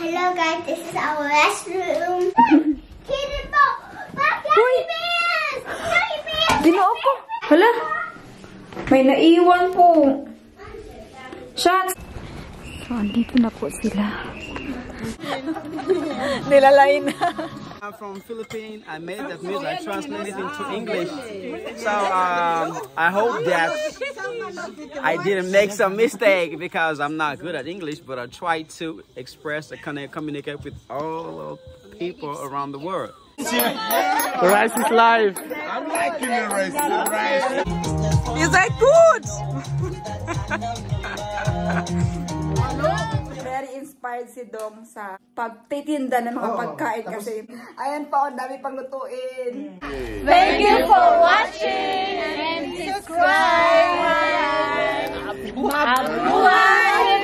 Hello guys, this is our restroom. Hidden po! Teddy bears! Teddy bears! Binuo ko. Hala. May naiwan po. Shots. So, andito na po sila. Nilalay na. I'm from Philippines. I made that music. I translated it into English. So I hope that I didn't make some mistake because I'm not good at English, but I try to express and communicate with all people around the world. The rice is live. I'm liking the rice. The rice. Is that good? Very inspired si Dong sa pagtitinda ng mga pagkain kasi ayan pa, ang dami pang lutuin. Thank you for watching and subscribe. Mabuhay!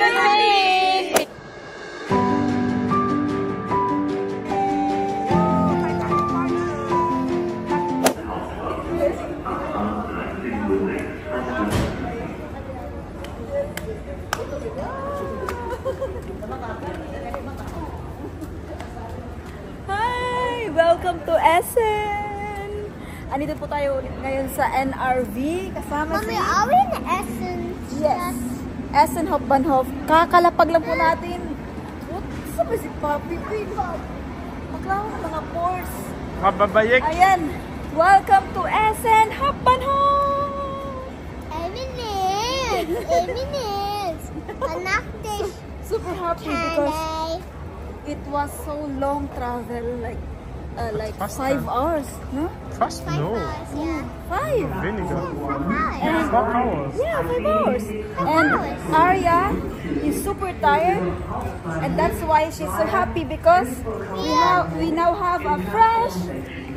Hi! Welcome to Essen! Andito po tayo ngayon sa NRV. Kasama Mommy, si... are we in Essen? Yes! Essen Hauptbahnhof. Kakalapag lang po natin. What? Saan si Papi? Maklaw ng mga pores. Mababayik. Ayan! Welcome to Essen Hauptbahnhof! Eminence! Panakte! Super happy because it was so long travel, like 5 hours, no? Fast no. Yeah. 5. Weniger. And 4 hours. yeah, 5 hours. And Arya is super tired, and that's why she's so happy because we now have a fresh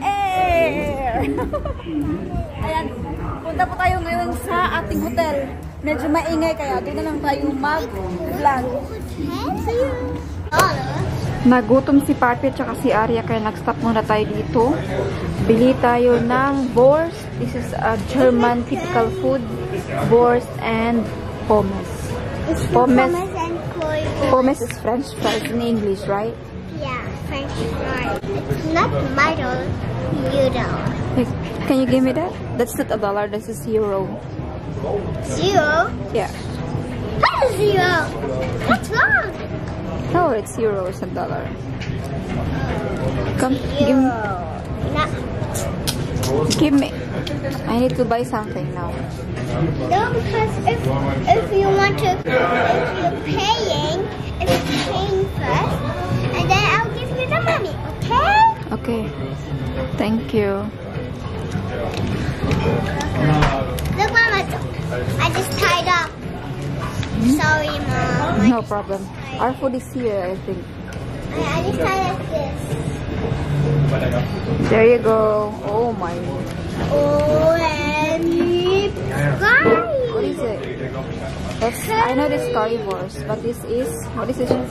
air. Ayan, punta po tayo ngayon sa ating hotel. Medyo maingay kaya doon na lang tayo mag-vlog. Nagutom si Papi at saka si Arya kaya nag-stop muna tayo dito. Bili tayo ng Wurst. This is a German typical food. Wurst and pommes. Pommes is French fries in English, right? Yeah, French fries. It's not tomato, noodle. Can you give me that? That's not $1, this is €. Zero? Yeah. What is zero? What's wrong? No, it's €, it's $1. Come, give me. No, Give me. I need to buy something now. no, because if you want to, if you're paying first, and then I'll give you the money, okay? Okay. Thank you. Look, Mama, I just tied up. Sorry, Mom. No problem. Our food is here, I think. I just tied up this. There you go. Oh my. Oh, and What is it? That's, I know this currywurst, but this is, what is this? Oh,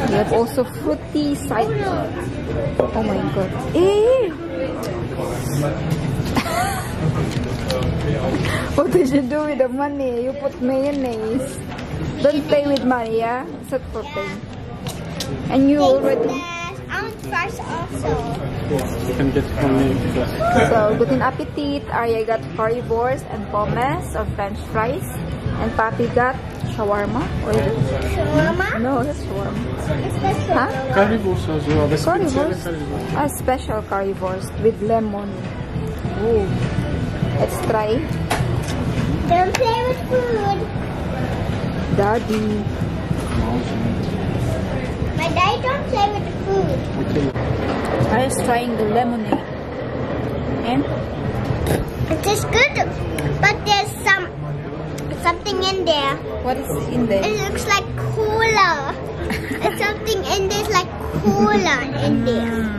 you have also fruity side. Oh my god. Eh! What did you do with the money? You put mayonnaise. Don't play with money, yeah? Except for pay. And you already... I'm first also. You can get from me because So, guten appetit. Arya got currywurst and pommes or French fries. And Papi got shawarma. Or is it? Shawarma? No, that's shawarma. It's the Huh? currywurst also. Aber Currywurst? currywurst. A special currywurst with lemon. Ooh. Let's try. Don't play with food. Daddy. My daddy don't play with the food. Arya's trying the lemonade. And? It is good, but there's something in there. What is in there? It looks like cola. There's something in there like cola in there.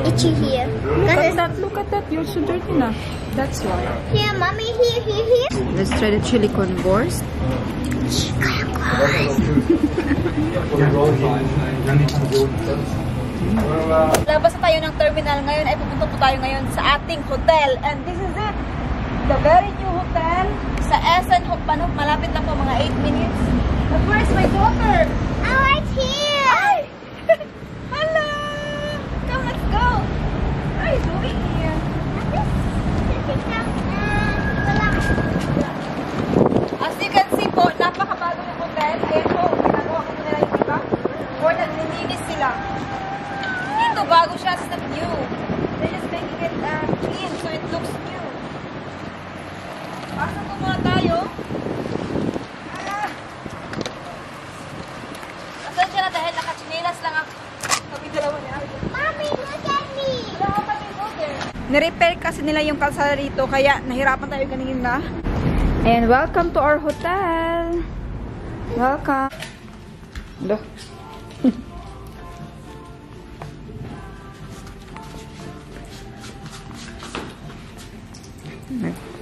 Itchy here. Look at that. You're so dirty now. That's why. Here, mommy, here. Let's try the chili con wurst. Labas na tayo ng terminal ngayon ay pupunta po tayo ngayon sa ating hotel. And this is it. The very new hotel sa Essen Hauptbahnhof. Malapit lang po, mga 8 minutes. Nirepair kasi nila yung kalsada dito, kaya nahirapan tayo kanina. And welcome to our hotel. Welcome. Loh.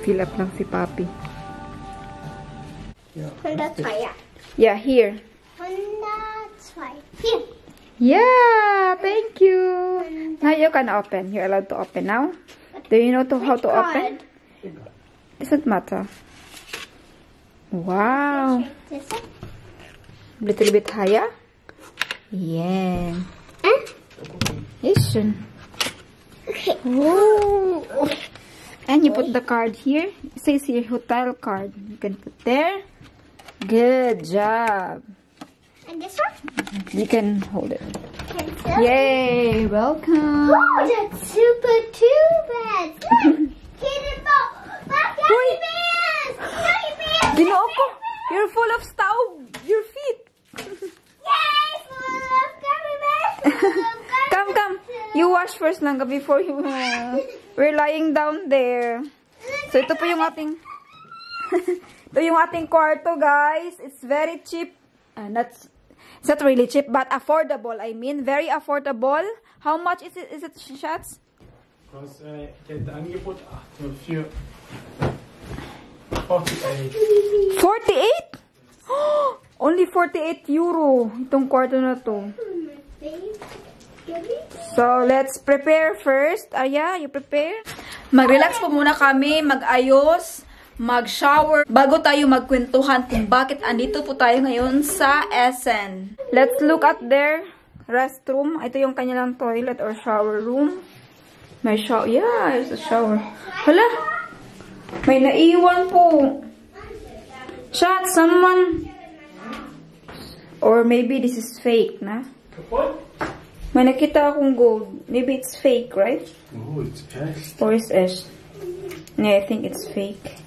Fill up lang si Papi. Honda 2. Yeah, here. Honda 2. Here. Yeah, thank you. Now you can open. You're allowed to open now. Do you know how to open? Doesn't matter. Wow. Little bit higher. Yeah. Yes. Okay. Oh. And you put the card here. It says here hotel card. You can put there. Good job. And this one? You can hold it. Pencil. Yay! Welcome. Oh, that's super too bad. Look. Hidden ball. Look, gummy bears. Gummy bears. Ginoo ko! You're full of staub! Your feet! Yay, full of gummy bears. Full of gummy Come, come! You wash first lang before you... we're lying down there. So, ito po yung ating... ito yung ating kwarto, guys. It's very cheap. It's not really cheap, but affordable. I mean, very affordable. How much is it, Schatz? Because det angebot för 48. 48? Only 48 euro. Itong kwarto na to. So, let's prepare first. Arya, you prepare? Mag-relax po muna kami, mag-ayos, mag-shower, bago tayo magkwentuhan kung bakit andito po tayo ngayon sa SN. Let's look at their restroom. Ito yung kanilang toilet or shower room. May shower. Yeah, it's a shower. Hala! May naiwan po. Chat, someone. Or maybe this is fake, na? May nakita akong gold. Maybe it's fake, right? Oh, it's echt. Or it's Ash? Yeah, I think it's fake.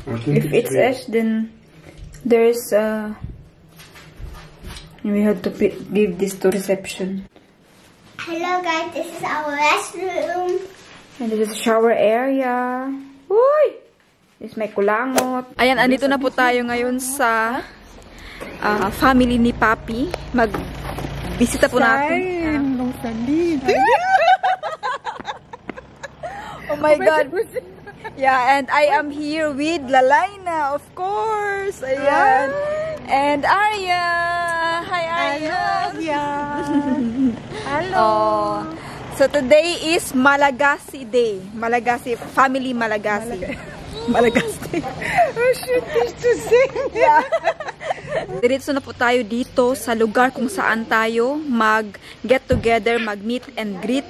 If it's Ash, then there's we have to give this to reception. Hello guys, this is our restroom. And this is shower area. Uy! This may kulangot. Ayan, andito na po tayo ngayon sa family ni Papi. Mag-bisita po natin. Oh my God. Yeah, and I am here with Lalaina, of course. Ayan. And Arya. Hi, Arya. Hello. So today is Malagasy Day. Malagasy, family Malagasy. Malagasy. Oh, shit, to sing. Yeah. Diretso na po tayo dito sa lugar kung saan tayo mag-get together, mag-meet and greet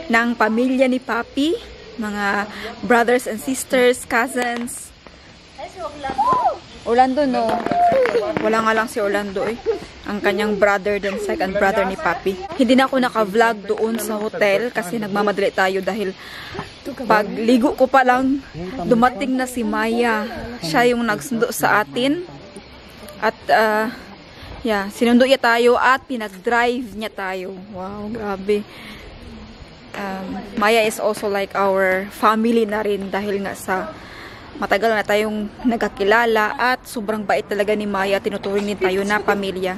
ng pamilya ni Papi. Mga brothers and sisters, cousins. Orlando, no. Wala nga lang si Orlando, eh. Ang kanyang brother din, second brother ni Papi. Hindi na ako naka-vlog doon sa hotel kasi nagmamadali tayo dahil pagligo ko pa lang, dumating na si Maya. Siya yung nagsundo sa atin. At, yeah, sinundo niya tayo at pinag-drive niya tayo. Wow, grabe. Maya is also like our family na rin dahil nga sa matagal na tayong nagkakilala at sobrang bait talaga ni Maya. Tinuturing din tayo na pamilya.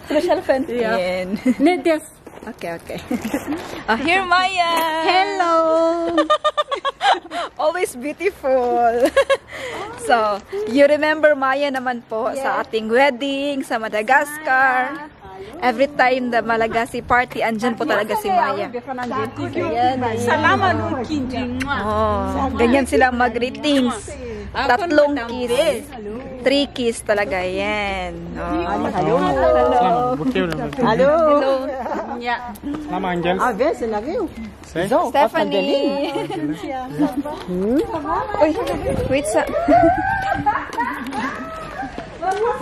Special friend. Yeah. Okay, okay. Here Maya! Hello! Always beautiful. So, you remember Maya naman po sa ating wedding sa Madagascar. Every time the Malagasy party, andyan po talaga si Maya. Salamat ganyan sila mag-greetings. 3 kiss. 3 kiss talaga. Yan. Hello. Hello. Mama Angels. Stephanie. Uy, wait sa...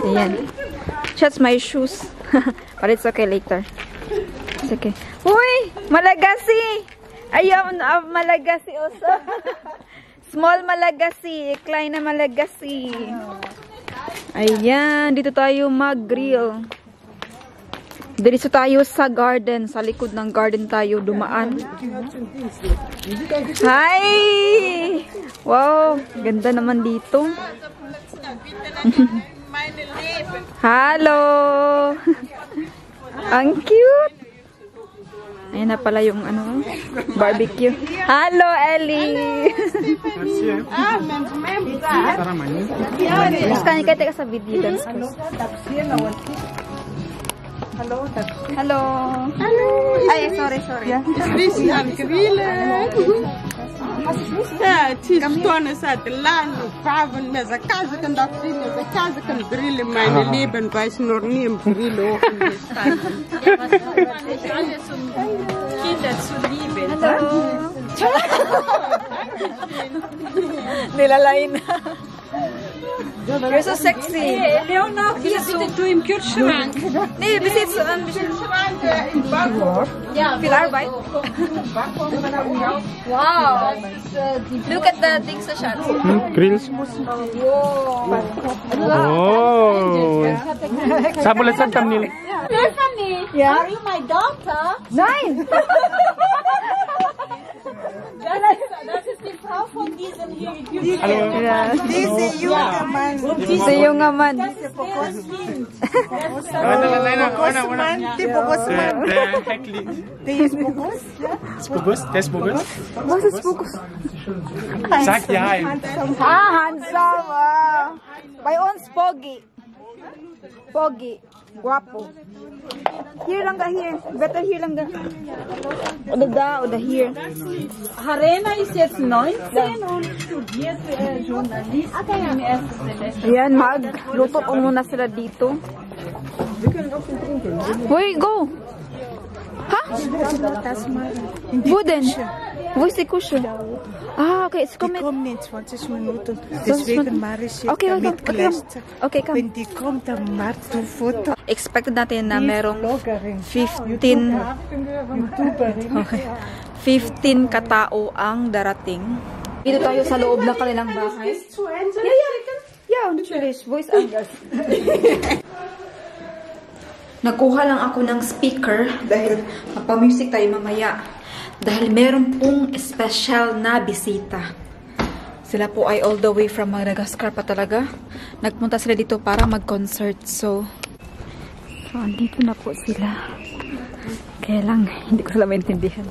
Ayan. That's my shoes. But it's okay later. It's okay. Uy! Malagasy! Ayaw na Malagasy also. Small Malagasy. Klein na Malagasy. Ayan. Dito tayo mag-grill. Diretso tayo sa garden. Sa likod ng garden tayo dumaan. Hi! Wow! Ganda naman dito. Hello! Ang cute! Ayan na pala yung ano, barbecue. Hello, Ellie! Mas kanina ka sa video. Hello. Hello. Hello. Ay, sorry. Christian Grillen. Het is tonnen uit de land, vaven met zijn kazen kan dat zien, met zijn kazen kan brillen, mijn leven bij zijn nog niet een brillen ogen gestaan. Alles om kinderen te lieben. Hello. Nilalain. You're so sexy. Leona, hier zitten du im Kühlschrank. Nee, besitzt du ein bisschen. Ja, viel Arbeit. Wow. Look at the things sa shots. Grills. Oh. Saan mo lang sa thumbnail? Stephanie, Yeah? are you my daughter? Nein. Das ist die Frau von diesem hier. Ja. Diese junge Mann. Sa iyo nga man. Der ist Bogos. Der ist Bogus? Was ist Fokus? Sag ja. Handsome. By uns, Pogi. Pogi. Guapo. Here lang ka, here. Better here lang ka. Oder here. Harena ist jetzt 19 und studiert Journalistin im ersten Semester. Ayan, magluto ko muna sila dito. Where you go? Ha? Wo denn? Wo ist die Küche? Ah, okay, es kommt. Die kommen in 20 Minuten. Deswegen mache ich jetzt Okay, damit gleich. Okay, komm. Wenn die kommt, dann machst du Foto. Expected natin na merong Bloggerin. 15 YouTuberin. okay, 15 katao ang darating. Dito tayo sa loob ng kanilang bahay. Yeah, natürlich. Voice angles. Nakuha lang ako ng speaker dahil magpa-music tayo mamaya. Dahil meron pong special na bisita. Sila po ay all the way from Madagascar pa talaga. Nagpunta sila dito para mag-concert. So, andito na po sila. Kaya lang, hindi ko sila maintindihan.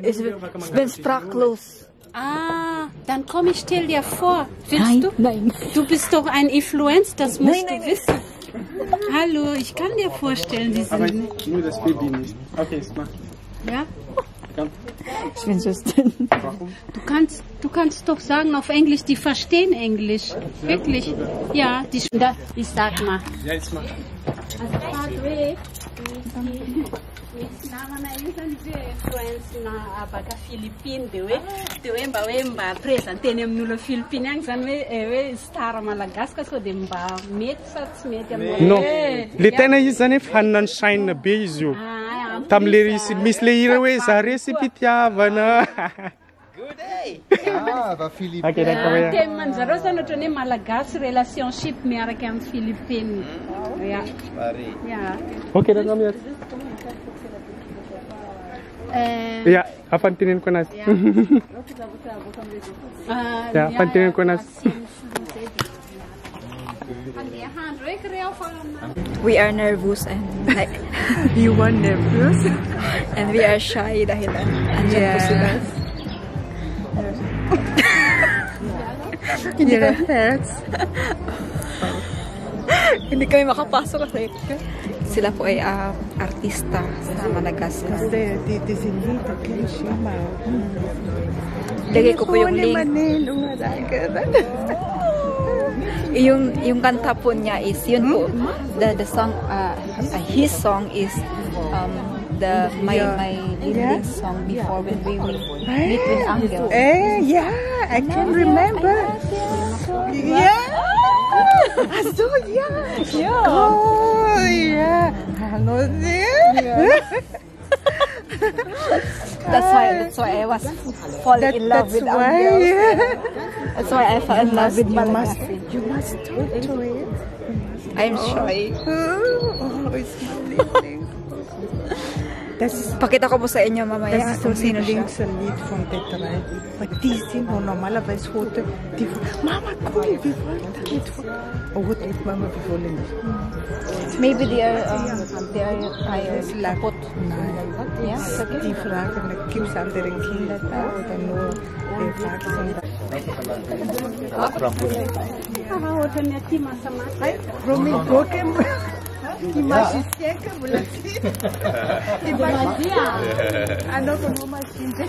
Ich bin sprachlos. Ah, dann komm, ich stell dir vor. Willst du? Nein. Du bist doch ein Influencer, das musst du wissen. Hallo, ich kann dir vorstellen, die Aber sind... nur das Baby nicht. Okay, es macht. Ja? Komm. Ich bin Justin. Warum? Du kannst doch sagen auf Englisch, die verstehen Englisch. Wirklich. Ja, ich sag mal. Ja, jetzt mach. Namana yun influence na abaga Philippine dewe mba presenteny amin'olo Philippine agny zany hoe star malagasy so de mba mety sa tsy mety Non. Le tena izy zany efa hanana ny shine be izy io. Tam'le misy le hira hoe za recipe pitiavana. Okay, teman zareo zany ohatrany hoe malagasy relationship miaraka amin'ny Philippine. Ja. Ja. Okay, dan kami. Ya, apantinin ko na. Ya, apantinin ko na. We are nervous and like You are nervous? and we are shy dahil andyan po sila. Your hurts. Hindi kami makapasok kasi sila po ay artista sa Madagascar. Die sind nicht okay, schau mal. Lagay ko po yung link. Yung kanta po niya is yun po. The song, his song is my listening song before when we meet with Angel. Yeah, I can remember. Yeah. So yeah. Oh yeah. Hello there. That's why I was falling in love with Angel. Yeah. That's why I fell in love with You you. must talk to it. I'm shy. Oh, it's listening. Pakita ko po sa inyo mamaya Das kung ist sino siya. ein Lied von der 3. Aber die sind wo normalerweise heute. Die, Mama, cool, wir wollen damit. Oh, heute Mama, wir wollen nicht. Maybe they are tires kaputt. Nein. Yeah, it's okay. Die Frage, gibt es andere Kinder da oder nur Erwachsene? Romy, goke mo. Imagisieka mo lang siya. Imagisia. Ano kung mo masinja?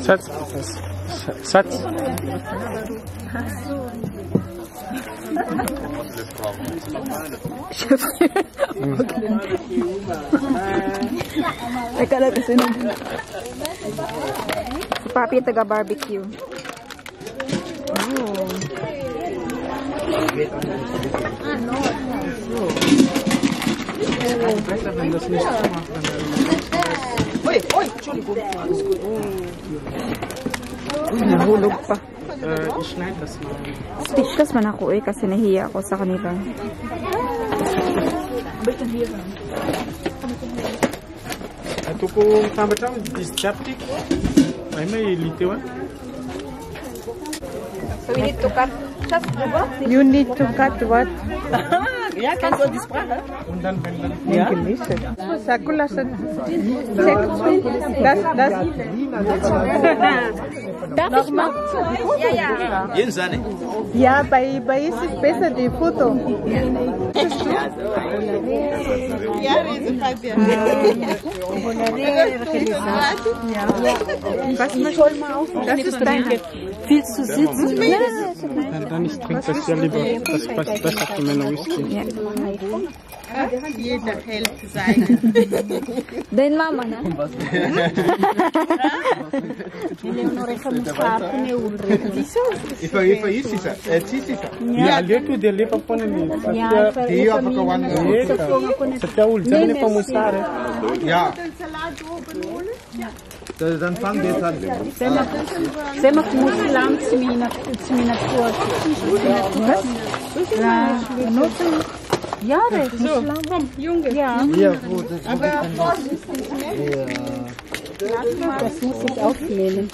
Schatz. Schatz. Teka lang kasi si Papi taga-barbecue. Nahulog pa. Ich schneide das mal. Speechless man ako kasi nahiya ako sa kanila. Ito ko tama-tama, this chapstick. Ay, may litiwan. So we need to cut. You need to cut what? Ja, kennst du die Sprache? Und dann, wenn dann. Ja. Gemische. Sakula san. Darf ich mal? Ja. Yin Sunny. Ja, bei ist es besser die Foto. Ja, diese Fabian. Das ist dein. Willst du sitzen? Dann ich trinke das ja lieber. Das passt besser zu meiner Whisky. Jeder hält sein. Dein Mama, ne? Ja, lieto dia lepa pone ni. Dia pakawan. Satya ulza ne pamusare. Ja. Dann fangen wir jetzt an. Sema Muslim Smina Kurt. Jahre. So, komm, Junge. Ja. Aber das muss ich aufnehmen.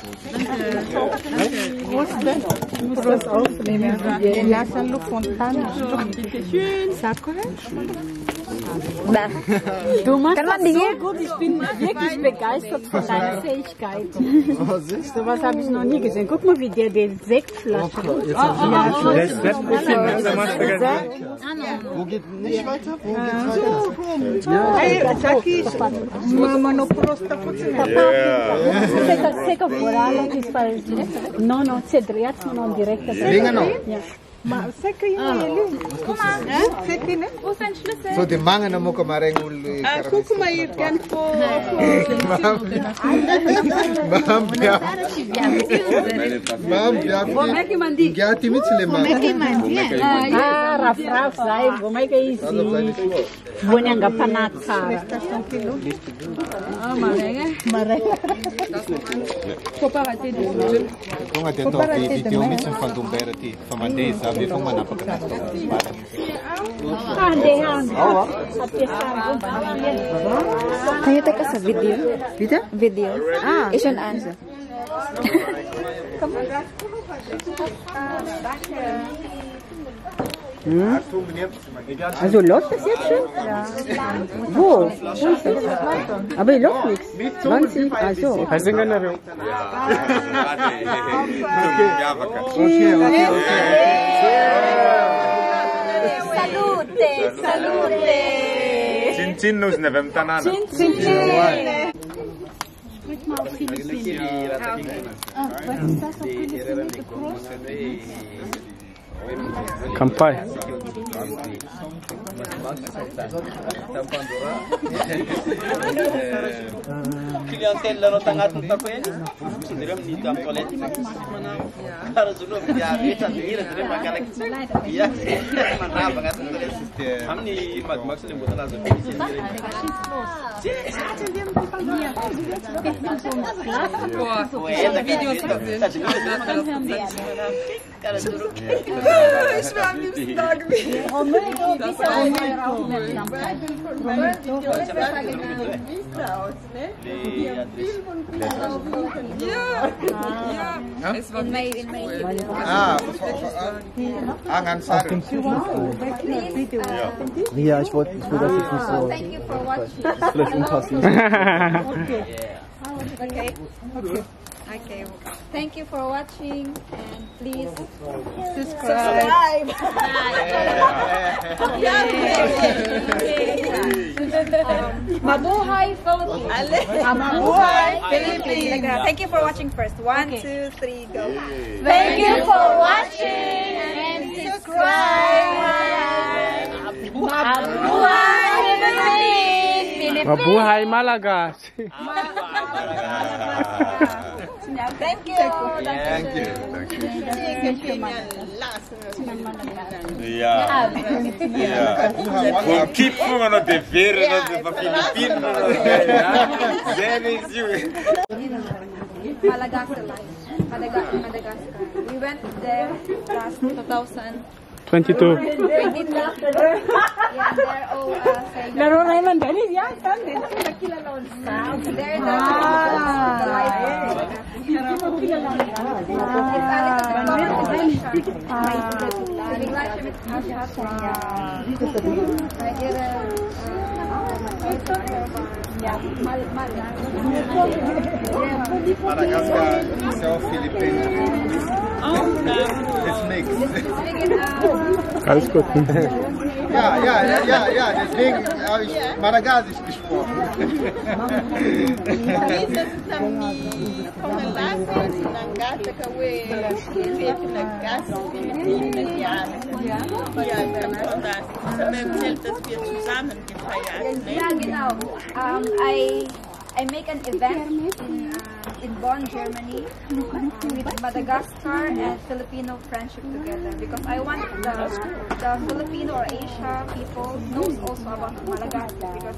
Ich muss das aufnehmen. Lassen Luft Fontana. Sakura? Du machst das so gut. Ich bin wirklich begeistert von deiner Fähigkeit. So was habe ich noch nie gesehen. Guck mal, wie der den Sektflasche. Wo geht nicht weiter? Wo geht's weiter? Hey, Saki, Mama no prosta Seca vorale ci spara. No, no, c'è dritto, non diretta. Länger noch. Ma Saki ele. Saki ne? Wo ist dein Schlüssel? So, die Mangen am Mucke Marengul. Guck mal hier, gern vor. Mam, ja, die Mitzele Raf, sai, como é que é isso? Bonanga panata. Kung atin to, video minsan pandumbera ti. Pamande, sabi kung manapagkakas to. Can you take us a video? Video? It's an answer. Also läuft das jetzt schon? Ja. Wo? Aber hier läuft nichts. Wann sie? Also. Hasinga na rin. Salute! Chin-chin nos nevem tanana. Kampai. Clientèle no tangatong tapen. Sendiri meniti am toilet. Harus dulu biar sendiri dari makan. Iya, mana banget toilet. Hamni maksudnya bukan lazim sendiri. Ja, ich wollte das jetzt nicht so. Thank you for watching. Das ist vielleicht unpassend. Okay. Okay. Thank you for watching and please subscribe. Mabuhay Philippines. Mabuhay Philippines. Thank you for watching first. 1, 2, 3, go. Thank you for watching and subscribe. Mabuhay Philippines. Mabuhay Malaga. Thank you. Thank you. Ja. Keep on the very Filipino. Madagascar. We went there last 2022. 22. Yeah, they're all saying Laro na yun, dali yan. They're they're the life. Madagascar is all Filipino. It's mixed. Alles gut. Ja, deswegen habe ich Madagassisch gesprochen. Ja, genau. I make an event in Bonn, Germany, with Madagascar and Filipino friendship together, because I want the Filipino or Asia people knows also about Madagascar, because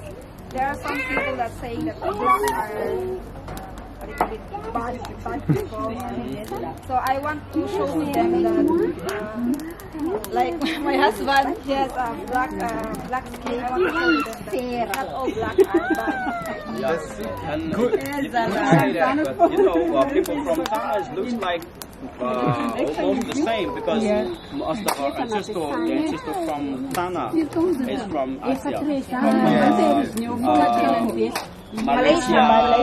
there are some people that saying that the blacks are a little bit bad people. So I want to show them that like my husband, he has a black skin. I want to show them that not all black are bad. Yes, and good. But you know, people from Tana looks like almost the same, because most of our ancestors from Tana is from Asia, from Malaysia,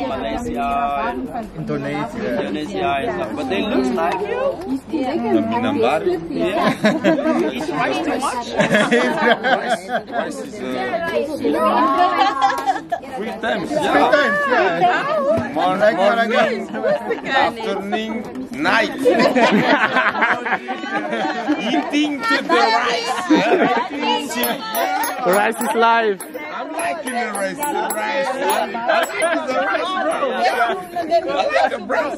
Indonesia, but they look like you. Minambar. Yeah. Is rice too much? Rice is 3 times. yeah. Morning, afternoon, night. Eating to the rice. Rice is life. I'm liking the rice. I like the rice, bro. I like the brown.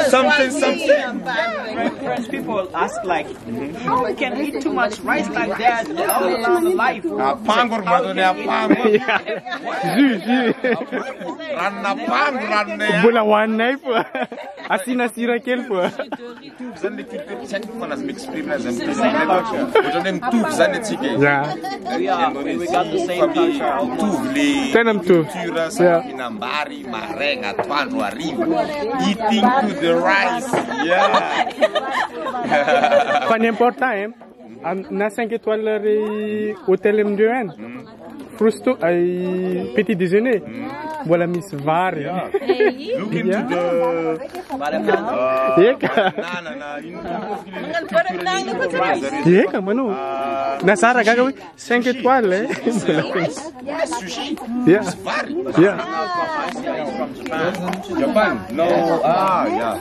Something. French people ask like, how we can eat too much rice like that all the life? Pangor maksudnya pangor. Ranne. Bulan warna po. Asin asira kel po. Zijn de cultuur zijn van als experience en we zijn hem toe zijn het zieken. Ja. We got the same culture. Toe Tenam toe. culturas Inambari, Marenga, Tuano, Arriba. Eating to the rice. Yeah. Pan important na 5 étoiles ri hotel M2N. Prusto ay petit déjeuner. Wala Miss Vare. Look into the... Yeka, mano. Nasara gagawin 5 étoiles, eh? Sushi? Yeah. Yeah. Japan? No. Yeah.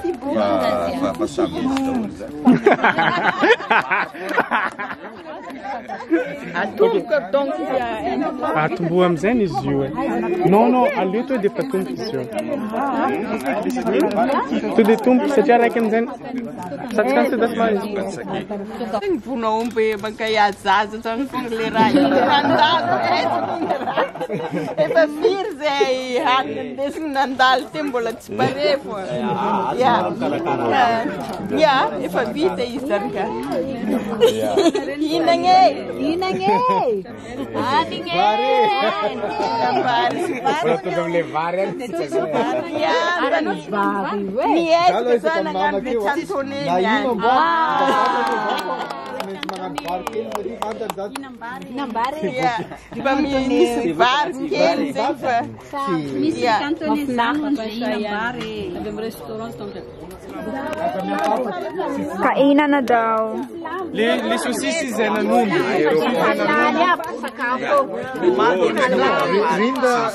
Atumbu amzeni izy io. Non, alio to de patumpo izy io. To de tumpo satria raiky amzany. Satsy dasma izy. Vonaomby mankaya zaza tsang le raha efa firy zay haniny ndesiny nandalo ty mbola tsy pare fô. Ya, efa vita izy zany ka. Hinagny e! Hinagny e! Hanigny e! Miezaka sana ngano betsantoneny yan. Di ba misy vary kely zay fa. Misy cantonais hinambary. Kainan na daw. Li sosisi zay nanumbi. Rinder,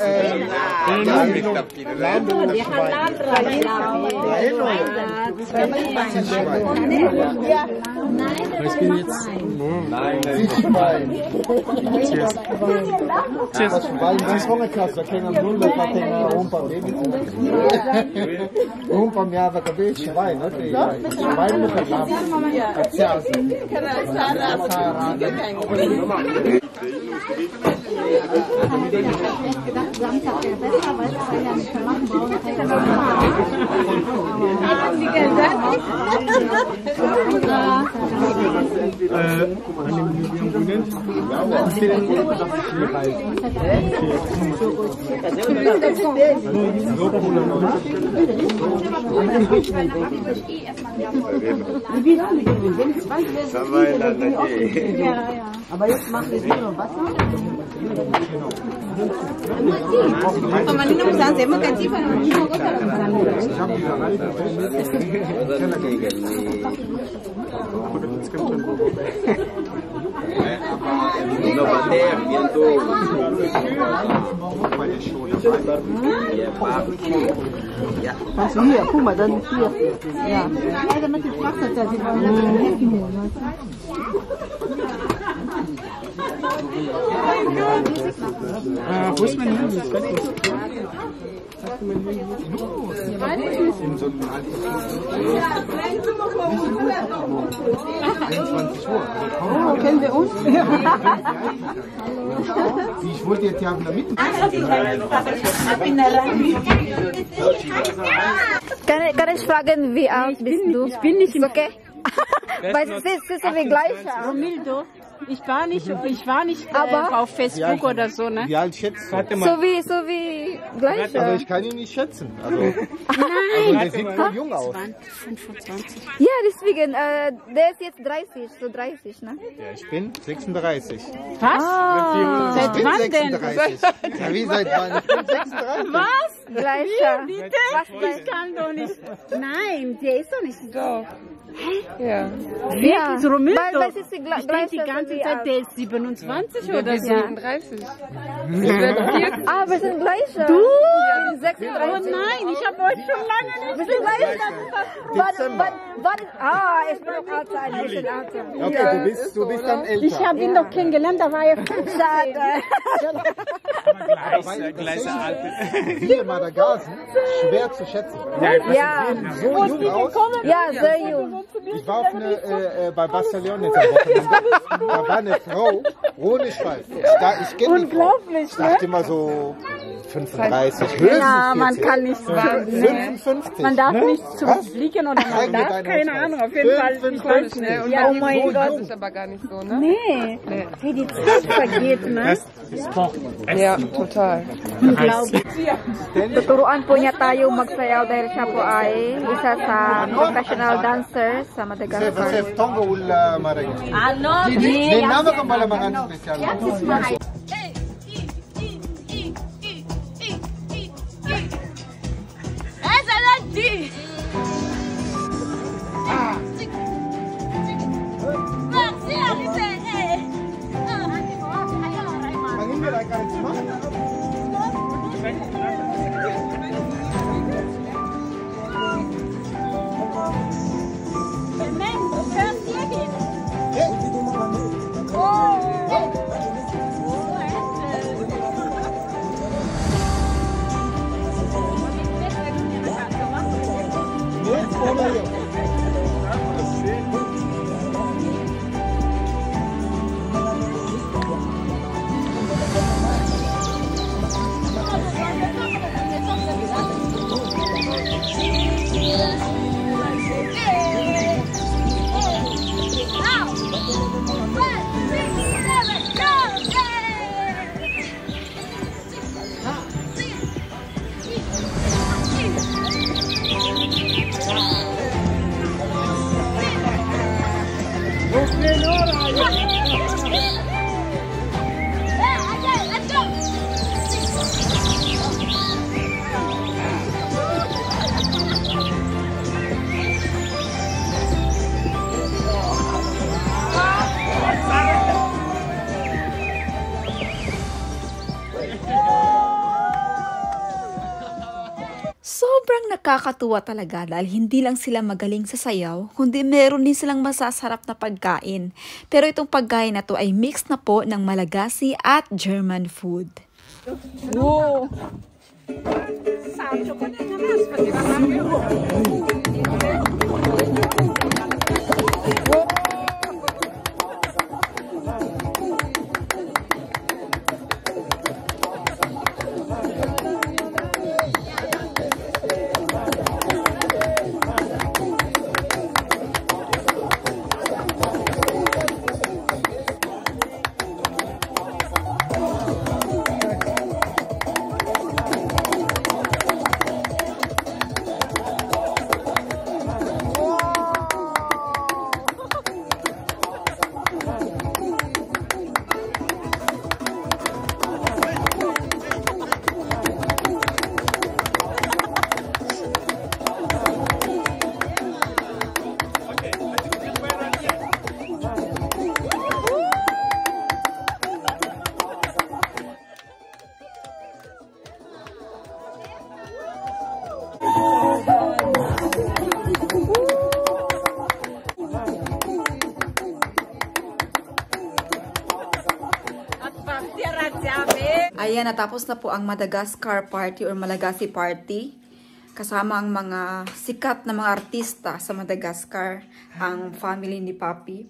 Was bin jetzt? Nein. Cheers. Das ist Hungerkasse, da können wir nur Rumpa Baby. Rumpa mehr, aber der Schwein, ne? Schwein mit der Lampe. Aber jetzt macht ihr nur Wasser. Was hier? Guck mal, dann hier. Ja. Damit die Wasser da, die wollen Wo ist mein Handy? Oh, kennen wir uns? Ich wollte jetzt ja in der Mitte. Kann ich fragen, wie alt bist du? Ich bin nicht im... Okay. Weil es ist so wie gleich. Romildo. Ich war nicht auf Facebook oder so, ne? Wie alt schätzt du? So wie gleich. Aber ich kann ihn nicht schätzen. Also, Nein! also der sieht so jung aus. 25. Ja, deswegen, der ist jetzt 30, so 30, ne? Ja, ich bin 36. Was? Seit Ich bin wann denn? 36. Ja, wie seit wann? Ich bin 36. Was? Gleicher. Bitte? Ich kann doch nicht. Nein, der ist doch nicht so. Ja. Ja, So Romildo. weil es ist die Ich denke gleiche die ganze wie Zeit, alt. der ist 27 oder so. 37. Ah, wir sind gleicher. Du? Ja, wir sind 36. Oh nein, ich habe euch schon lange nicht Wir sind gleicher. Wann ich bin noch älter, ein bisschen älter. Okay, du bist dann älter. Ich habe ihn doch kennengelernt, da war er 15. Gleiche Alter. Hier in Madagasen schwer zu schätzen. Ja, So jung aus. ja, sehr jung. Ich war auf bei Barcelona jetzt am Wochenende. Da war eine Frau ohne Schweif. Ich kenne die Frau. Ich dachte immer so 35, höchstens Ja, man 40. kann nicht sagen. 55. Man darf nicht zu Was? fliegen oder man Zeig mir darf, deinen keine Ausweis. Ahnung, auf jeden Fall. Ich weiß 55. nicht. Ja, oh mein So Gott. jung. Ist aber gar nicht so, ne? Nee, wie die Zeit vergeht, ne? Sport. Ja, total. Tuturuan po niya tayo magsayaw dahil siya po ay isa sa professional dancer sa Madagascar. Você é Tonga ou Maranhão? Ano? Den Namen kan malamangan special. Sobrang nakakatuwa talaga dahil hindi lang sila magaling sa sayaw, kundi meron din silang masasarap na pagkain. Pero itong pagkain na to ay mix na po ng Malagasy at German food. Wow! Ayan, natapos na po ang Madagascar party or Malagasy party. Kasama ang mga sikat na mga artista sa Madagascar, ang family ni Papi.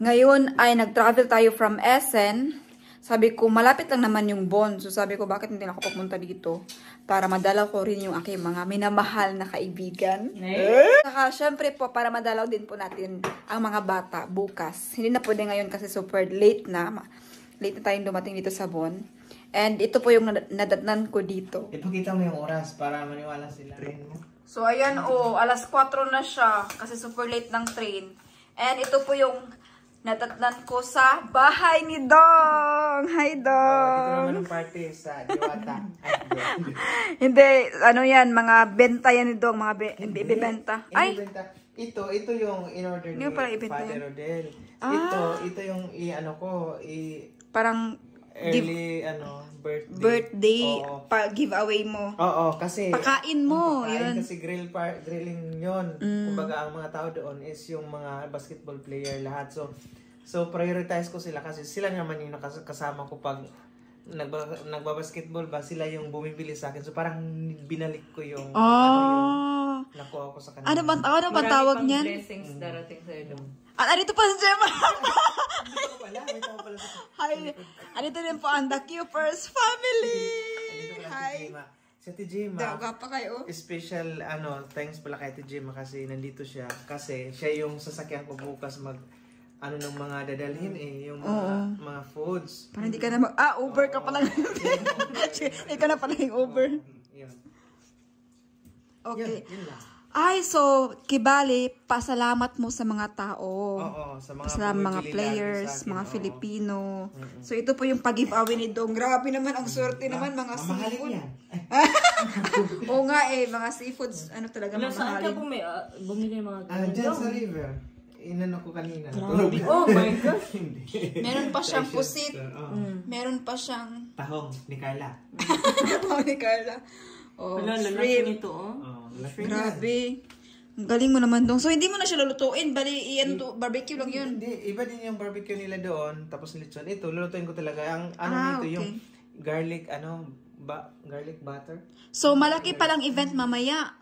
Ngayon ay nag-travel tayo from Essen. Sabi ko, malapit lang naman yung Bonn. So sabi ko, bakit hindi na ako pupunta dito? Para madalaw ko rin yung aking mga minamahal na kaibigan. Saka syempre po, para madalaw din po natin ang mga bata bukas. Hindi na pwede ngayon kasi super late na. Late na tayong dumating dito sa Bonn. And ito po yung nadatnan ko dito. Ipakita mo yung oras para maniwala sila. Train mo. So ayan alas 4 na siya kasi super late ng train. And ito po yung nadatnan ko sa bahay ni Dong. Hi Dong! Ito naman ang party sa Diwata. Hindi, ano yan, mga benta yan ni Dong, mga bibenta. Ay! Ito yung in-order ni Father Rodel. Ito yung parang early birthday pa-giveaway mo. Oo, kasi pakain mo, yun. Kasi grilling yun. Kumbaga ang mga tao doon is yung mga basketball player lahat. So prioritize ko sila kasi sila naman yung kasama ko pag nagbabasketball ba, sila yung bumibili sa akin. So parang binalik ko yung nakuha ko sa kanila. Ano ba tawag niyan? Blessings darating sa'yo doon. At andito pa si Gemma. Hi. Andito din po ang The Cupers family. Hi. Si Ate Gemma. Daga pa kayo. Special thanks pala kay Ate Gemma kasi nandito siya. Kasi siya yung sasakyan ko bukas ng mga dadalhin yung mga foods. Para hindi ka na Uber ka pala. Ikaw na pala yung Uber. Okay. Yun lang. Ay, so, Kibali, pasalamat mo sa mga tao. Oo, sa mga players, mga Filipino. So, ito po yung pag-giveaway ni Dong. Grabe naman, ang swerte naman, mga seafood. Oo nga mga seafoods, talaga mamahalin. Saan ka bumili mga dyan sa river. Inano ko kanina. Oh my gosh. Meron pa siyang pusit. Meron pa siyang tahong ni Carla. Tahong ni Carla. Wala, lalaki nito, Grabe. Ang galing mo naman Dong. So, hindi mo na siya lulutuin. Bali, barbecue lang yun. Hindi, iba din yung barbecue nila doon. Tapos lechon. Ito, lulutuin ko talaga. Ang nito, yung garlic, garlic butter. So, malaki palang event mamaya.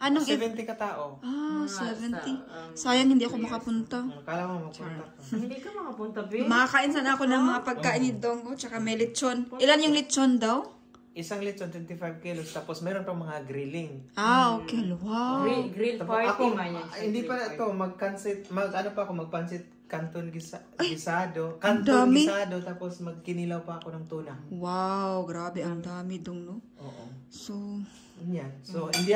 Anong 70 katao. 70. Sayang, hindi ako makapunta. Kala mo makapunta ka. Hindi ka makapunta, babe. Makakain sana ako ng mga pagkain ni Dong. Tsaka may lechon. Ilan yung lechon daw? Isang lechon, 25 kilos. Tapos meron pa mga grilling. Okay. Wow. Grill party man yan. Hindi pa ito. Magpansit canton gisado. Tapos magkinilaw pa ako ng tuna. Wow, grabe. Ang dami Dong, no? Oo. So, yan. So, hindi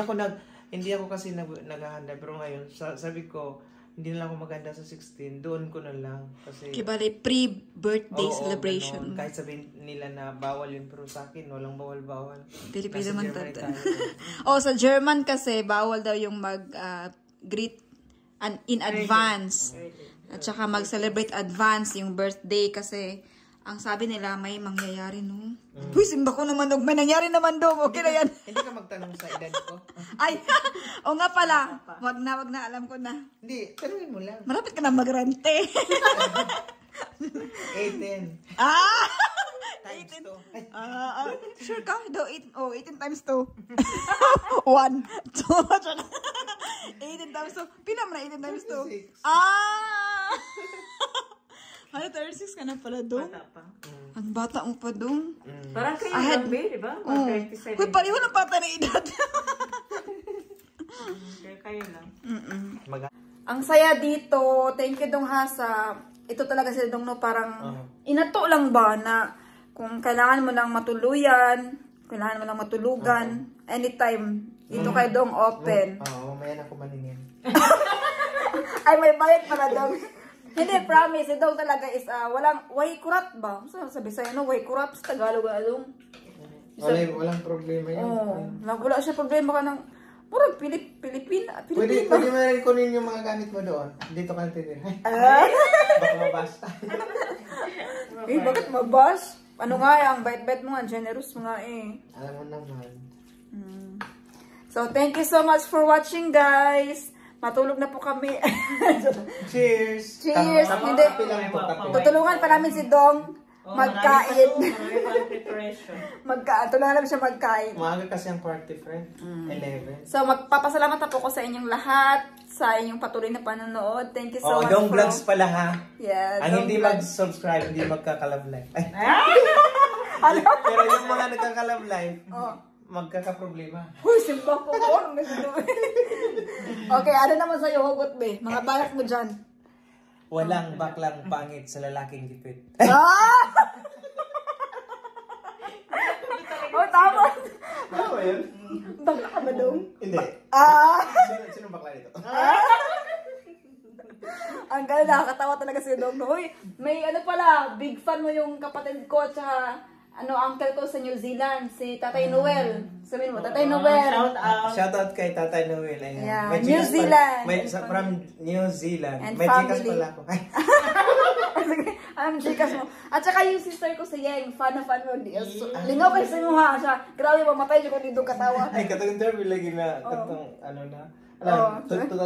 ako kasi naghahanda. Pero ngayon, sabi ko, hindi na lang ako maganda sa 16. Doon ko na lang. Kasi Kibali, pre-birthday celebration. Kahit sabihin nila na bawal yun. Pero sa akin, walang bawal-bawal. Pilipino man tayo. Sa German kasi, bawal daw yung mag-greet in advance. At saka mag-celebrate advance yung birthday kasi Ang sabi nila, may mangyayari, no? Uy, simba ko naman, dong. May nangyari naman, dong. Okay na yan. Hindi ka magtanong sa edad ko. Ay, o nga pala. Wag na, alam ko na. Hindi, tanungin mo lang. Malapit ka na magrante. 18. Ah! Times 2. Sure ka? 18 times 2. 1, 2, 18 times 2. Pinam na 18 times 2. Ah! Ano, 36 ka na pala, dong? Bata pa. Ang bata mo pa, dong. Parang kayo lang, di ba? 27. Uy, pareho ng bata na edad. Kayo lang. Ang saya dito. Thank you, dong, ha, sa... Ito talaga sila, dong, no? Parang inato lang ba na kung kailangan mo lang matuluyan, kailangan mo lang matulugan, anytime, dito kayo, dong, open. Oo, mamaya na ko maningin. Ay, may bayad pala, dong. Hindi, promise. Ito talaga is, way kurat ba? Saan sabi sa'yo, no? Way kurat sa Tagalog, along. Walang problema yun. Wala siya problema ka ng, murag, Pilipina. Pwede mo rin kunin yung mga gamit mo doon. Dito ka natin. Baka mabasta. Eh, bakit mabas? Ano nga, ang bait-bait mo nga, generous mo nga eh. Alam mo naman. So, thank you so much for watching, guys. Matulog na po kami. Cheers! Cheers! Hindi. Tutulungan pa namin si Dong magkain. Tulungan namin siya magkain. Maaga kasi ang party, friend. 11. So, magpapasalamat na po ko sa inyong lahat, sa inyong patuloy na panonood. Thank you so much. Dong Vlogs pala, ha? Yeah, ang hindi mag-subscribe, hindi magka-collab live. Pero yung mga nagka-collab live, magkakaproblema. Uy, simba ko. Okay, ano naman sa'yo, hugot, be? Mga balak mo dyan. Walang baklang pangit sa lalaking gipit. Oh, tama. Tama yun? Bakla ka ba, Dong? Hindi. Sino bakla dito? Ang ganda, nakakatawa talaga si Dong. Uy, may ano pala, big fan mo yung kapatid ko, tsaka uncle ko sa New Zealand, si Tatay Noel. Sabihin mo, Tatay Noel. Shout out kay Tatay Noel. Ayan. Yeah, New Zealand. From New Zealand. And may family. Gcash pala ako. Ang Gcash mo. At saka yung sister ko si Yeng, fan na fan mo. Lingaw kayo sa inyo, ha. Siya, grabe, mamatay siya kung dito katawa. Ay, katong interview lagi na, katong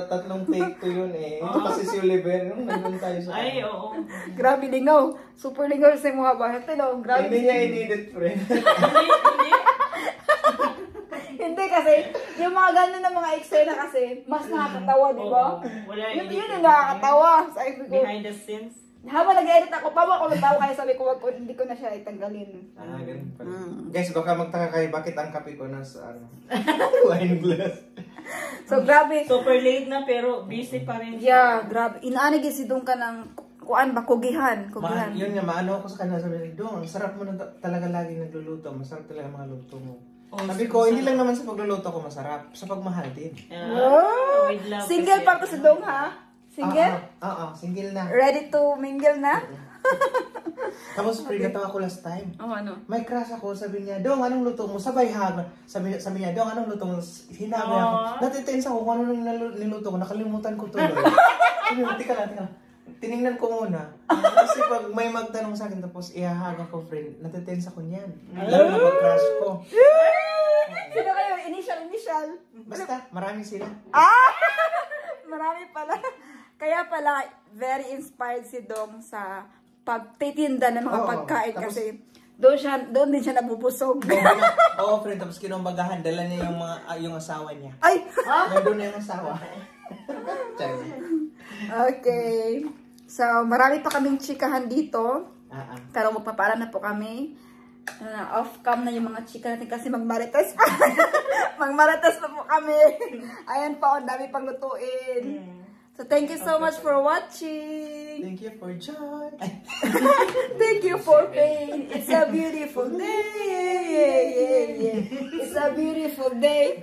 tatlong take to yun eh. Ito kasi si Oliver, nandun tayo sa... Ay, oo. Grabe, lingaw. Super lingaw sa mga bahay. Grabe. Hindi niya i-needed, friend. Hindi kasi, yung mga ganun na mga eksena kasi, mas nakakatawa, di ba? Yun yung nakakatawa. Behind the scenes. Habang nag-edit ako, pawa ako natawa kaya sabi ko, hindi ko na siya itanggalin. Ganun pala. Guys, baka magtaka kayo bakit ang kape ko nasa wine glass. So, grabe. Super late na pero busy pa rin. Yeah, grabe. Inaanigin si Dong ka ng, kugihan. Yun nga, maano ako sa kanila. Sabi niya, Dong, ang sarap mo na talaga lagi nagluluto. Masarap talaga mga luto mo. Sabi ko, hindi lang naman sa pagluluto ko masarap. Sa pagmahal din. Single pa ko si Dong, ha? Single? Oo, single na. Ready to mingle na? Tapos, natawa ko last time. Ano? May crush ako, sabi niya, Dong, anong luto mo? Sabay hag. Sabi niya, Dong, anong luto mo? Hinabi ako. Natitensa ko kung ano niluto ko. Nakalimutan ko tuloy. Sabi niya, tika lang. Tinignan ko muna. Kasi pag may magtanong sa akin, tapos ihahag ako, friend, natitensa ko niyan. Lalo na pag-crush ko. Sino kayo? Initial? Basta, marami sila. Marami pala. Kaya pala, very inspired si Dong sa pagtitinda ng mga pagkain kasi doon din siya nabubusog. Oo, friend. Tapos kinumbagahan, dala niya yung asawa niya. Ay! Nandun na yung asawa. Okay. So, marami pa kaming chikahan dito. Pero magpapaalam na po kami. Off-cam na yung mga chika natin kasi magmarites. Magmarites na po kami. Ayan pa, dami pang lutuin. So, thank you so much for watching. Thank you for joy. Thank you for pain. It's a beautiful day. It's a beautiful day.